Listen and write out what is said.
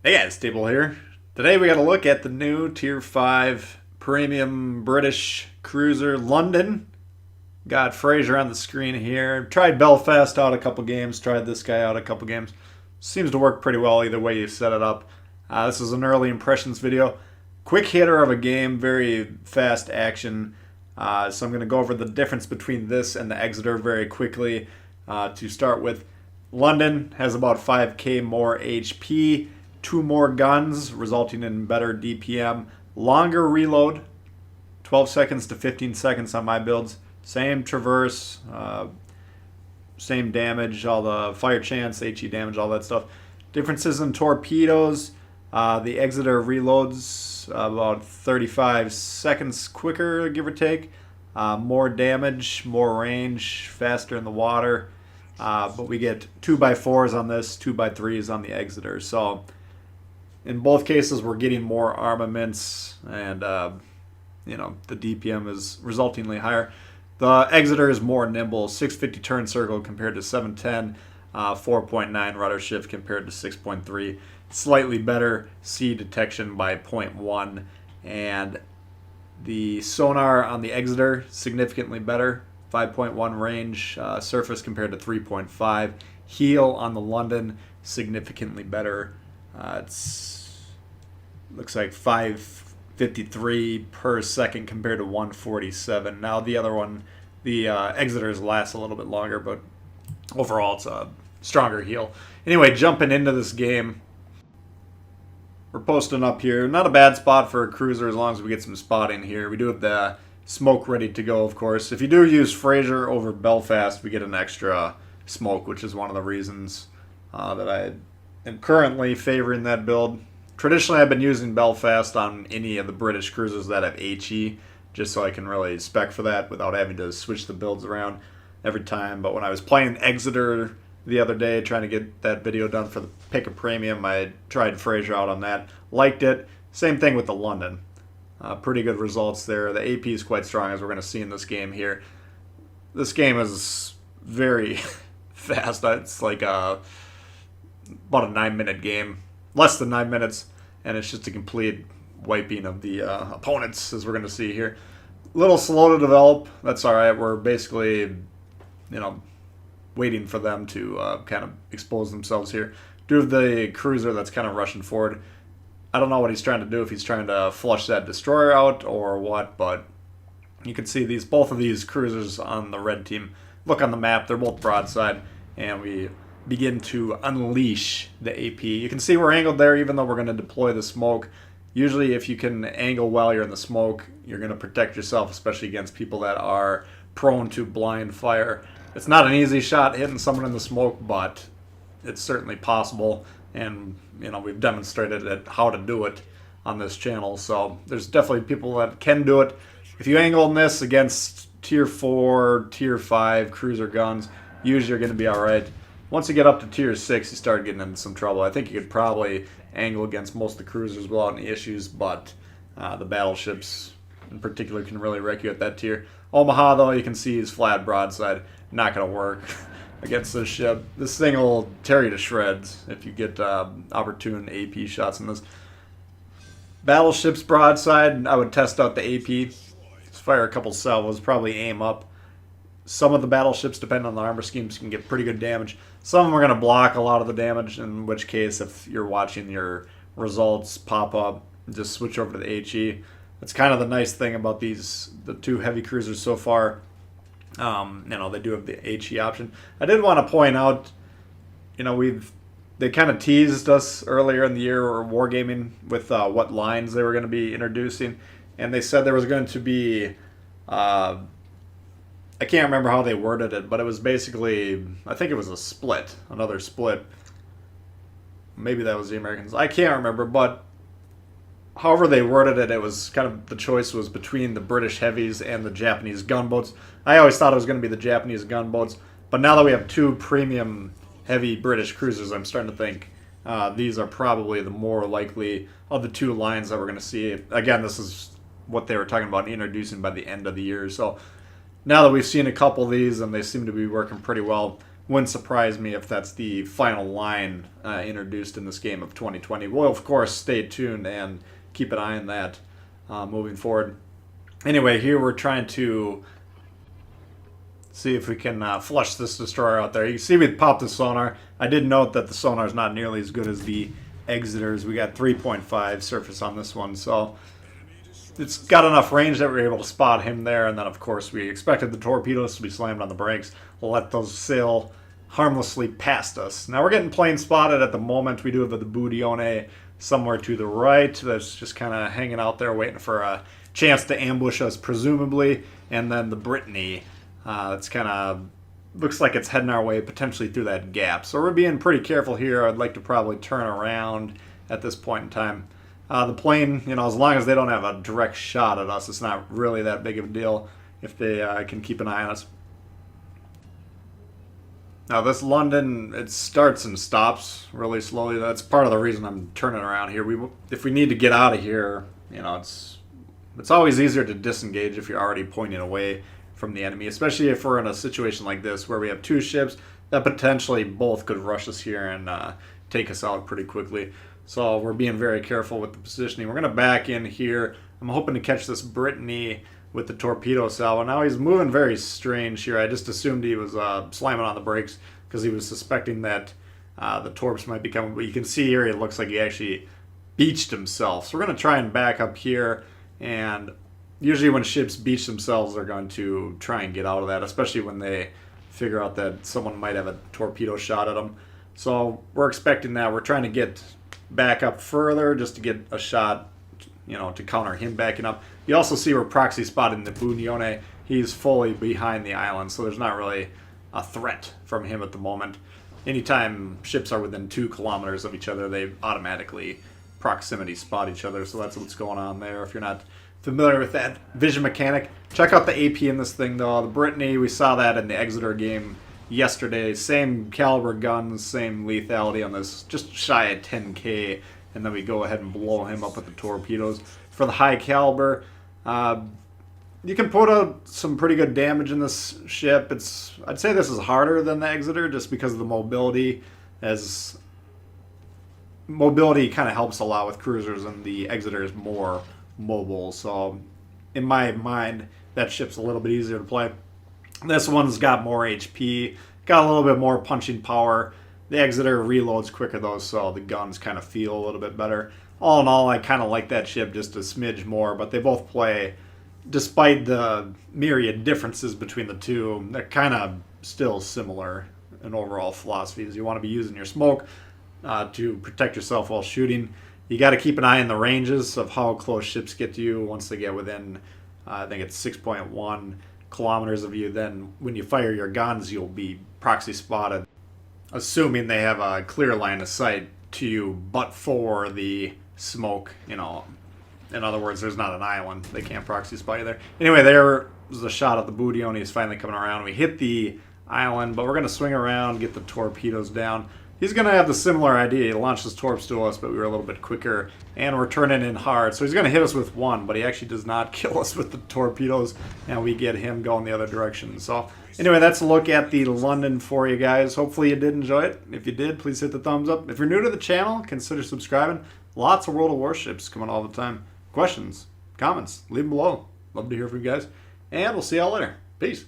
Hey guys, Stable here. Today we got to look at the new Tier 5 Premium British Cruiser London. Got Fraser on the screen here. Tried Belfast out a couple games, tried this guy out a couple games. Seems to work pretty well either way you set it up. This is an early impressions video. Quick hitter of a game, very fast action. So I'm going to go over the difference between this and the Exeter very quickly. To start with, London has about 5k more HP. 2 more guns, resulting in better DPM. Longer reload, 12 seconds to 15 seconds on my builds. Same traverse, same damage, all the fire chance, HE damage, all that stuff. Differences in torpedoes. The Exeter reloads about 35 seconds quicker, give or take. More damage, more range, faster in the water. But we get 2x4s on this, 2x3s on the Exeter. So in both cases, we're getting more armaments, and the DPM is resultingly higher. The Exeter is more nimble, 650 turn circle compared to 710, 4.9 rudder shift compared to 6.3. Slightly better sea detection by 0.1, and the sonar on the Exeter significantly better, 5.1 range surface compared to 3.5. Heel on the London significantly better. Looks like 553 per second compared to 147. Now the other one, the Exeter's last a little bit longer, but overall it's a stronger heel. Anyway, jumping into this game, we're posting up here. Not a bad spot for a cruiser as long as we get some spotting here. We do have the smoke ready to go, of course. If you do use Fraser over Belfast, we get an extra smoke, which is one of the reasons that I am currently favoring that build. Traditionally, I've been using Belfast on any of the British cruisers that have HE, just so I can really spec for that without having to switch the builds around every time. But when I was playing Exeter the other day, trying to get that video done for the Pick a Premium, I tried Fraser out on that. Liked it. Same thing with the London. Pretty good results there. The AP is quite strong, as we're going to see in this game here. This game is very fast. It's like about a 9-minute game. Less than 9 minutes, and it's just a complete wiping of the opponents, as we're going to see here. A little slow to develop. That's all right. We're basically, waiting for them to kind of expose themselves here. Do have the cruiser that's kind of rushing forward. I don't know what he's trying to do, if he's trying to flush that destroyer out or what, but you can see both of these cruisers on the red team. Look on the map, they're both broadside, and we begin to unleash the AP. You can see we're angled there even though we're going to deploy the smoke. Usually if you can angle while you're in the smoke, you're going to protect yourself, especially against people that are prone to blind fire. It's not an easy shot hitting someone in the smoke, but it's certainly possible, and we've demonstrated how to do it on this channel. So there's definitely people that can do it. If you angle in this against Tier 4, Tier 5 cruiser guns, usually you're going to be alright. Once you get up to Tier 6, you start getting into some trouble. I think you could probably angle against most of the cruisers without any issues, but the battleships in particular can really wreck you at that tier. Omaha, though, you can see is flat broadside. Not going to work against this ship. This thing will tear you to shreds if you get opportune AP shots in this. Battleships broadside, I would test out the AP. Just fire a couple salvos, probably aim up. Some of the battleships, depending on the armor schemes, can get pretty good damage. Some of them are going to block a lot of the damage, in which case, if you're watching your results pop up, just switch over to the HE. That's kind of the nice thing about the two heavy cruisers so far. They do have the HE option. I did want to point out, they kind of teased us earlier in the year, or wargaming, with what lines they were going to be introducing, and they said there was going to be I can't remember how they worded it, but it was basically, I think it was another split. Maybe that was the Americans. I can't remember, but however they worded it, it was kind of, the choice was between the British heavies and the Japanese gunboats. I always thought it was going to be the Japanese gunboats, but now that we have 2 premium heavy British cruisers, I'm starting to think these are probably the more likely of the 2 lines that we're going to see. Again, this is what they were talking about introducing by the end of the year, so now that we've seen a couple of these and they seem to be working pretty well, wouldn't surprise me if that's the final line introduced in this game of 2020. We'll, of course, stay tuned and keep an eye on that moving forward. Anyway, here we're trying to see if we can flush this destroyer out there. You can see we popped the sonar. I did note that the sonar is not nearly as good as the Exeter's. We got 3.5 surface on this one, so it's got enough range that we were able to spot him there. And then, of course, we expected the torpedoes to be slammed on the brakes. We'll let those sail harmlessly past us. Now, we're getting plane spotted at the moment. We do have the Budione somewhere to the right that's just kind of hanging out there waiting for a chance to ambush us, presumably. And then the Brittany, that's kind of looks like it's heading our way, potentially through that gap. So we're being pretty careful here. I'd like to probably turn around at this point in time. The plane, as long as they don't have a direct shot at us, it's not really that big of a deal if they can keep an eye on us. Now this London, it starts and stops really slowly. That's part of the reason I'm turning around here. If we need to get out of here, it's always easier to disengage if you're already pointing away from the enemy, especially if we're in a situation like this where we have two ships that potentially both could rush us here and take us out pretty quickly. So we're being very careful with the positioning. We're going to back in here. I'm hoping to catch this Brittany with the torpedo salvo. Now he's moving very strange here. I just assumed he was slamming on the brakes because he was suspecting that the torps might be coming. But you can see here it looks like he actually beached himself. So we're going to try and back up here. And usually when ships beach themselves, they're going to try and get out of that, especially when they figure out that someone might have a torpedo shot at them. So we're expecting that. We're trying to get back up further just to get a shot, to counter him backing up. You also see we're proxy spotting the Budione. He's fully behind the island, so there's not really a threat from him at the moment. Anytime ships are within 2 kilometers of each other, they automatically proximity spot each other, so that's what's going on there. If you're not familiar with that vision mechanic, check out the AP in this thing, though. The Brittany, we saw that in the Exeter game yesterday. Same caliber guns, same lethality on this, just shy of 10K, and then we go ahead and blow him up with the torpedoes. For the high caliber, you can put out some pretty good damage in this ship. I'd say this is harder than the Exeter just because of the mobility, as mobility kind of helps a lot with cruisers, and the Exeter is more mobile. So in my mind, that ship's a little bit easier to play. This one's got more HP, got a little bit more punching power. The Exeter reloads quicker though, so the guns kind of feel a little bit better. All in all, I kind of like that ship just a smidge more, but they both play, despite the myriad differences between the two, they're kind of still similar in overall philosophies. You want to be using your smoke to protect yourself while shooting. You got to keep an eye on the ranges of how close ships get to you. Once they get within, I think it's 6.1 kilometers of you, then when you fire your guns, you'll be proxy spotted, assuming they have a clear line of sight to you, but for the smoke, in other words, there's not an island. They can't proxy spot you there. Anyway, there was a shot of the Budione. He's finally coming around. We hit the island, but we're going to swing around, get the torpedoes down. He's going to have the similar idea. He launched his torps to us, but we were a little bit quicker, and we're turning in hard. So he's going to hit us with one, but he actually does not kill us with the torpedoes, and we get him going the other direction. So anyway, that's a look at the London for you guys. Hopefully you did enjoy it. If you did, please hit the thumbs up. If you're new to the channel, consider subscribing. Lots of World of Warships coming all the time. Questions, comments, leave them below. Love to hear from you guys, and we'll see y'all later. Peace.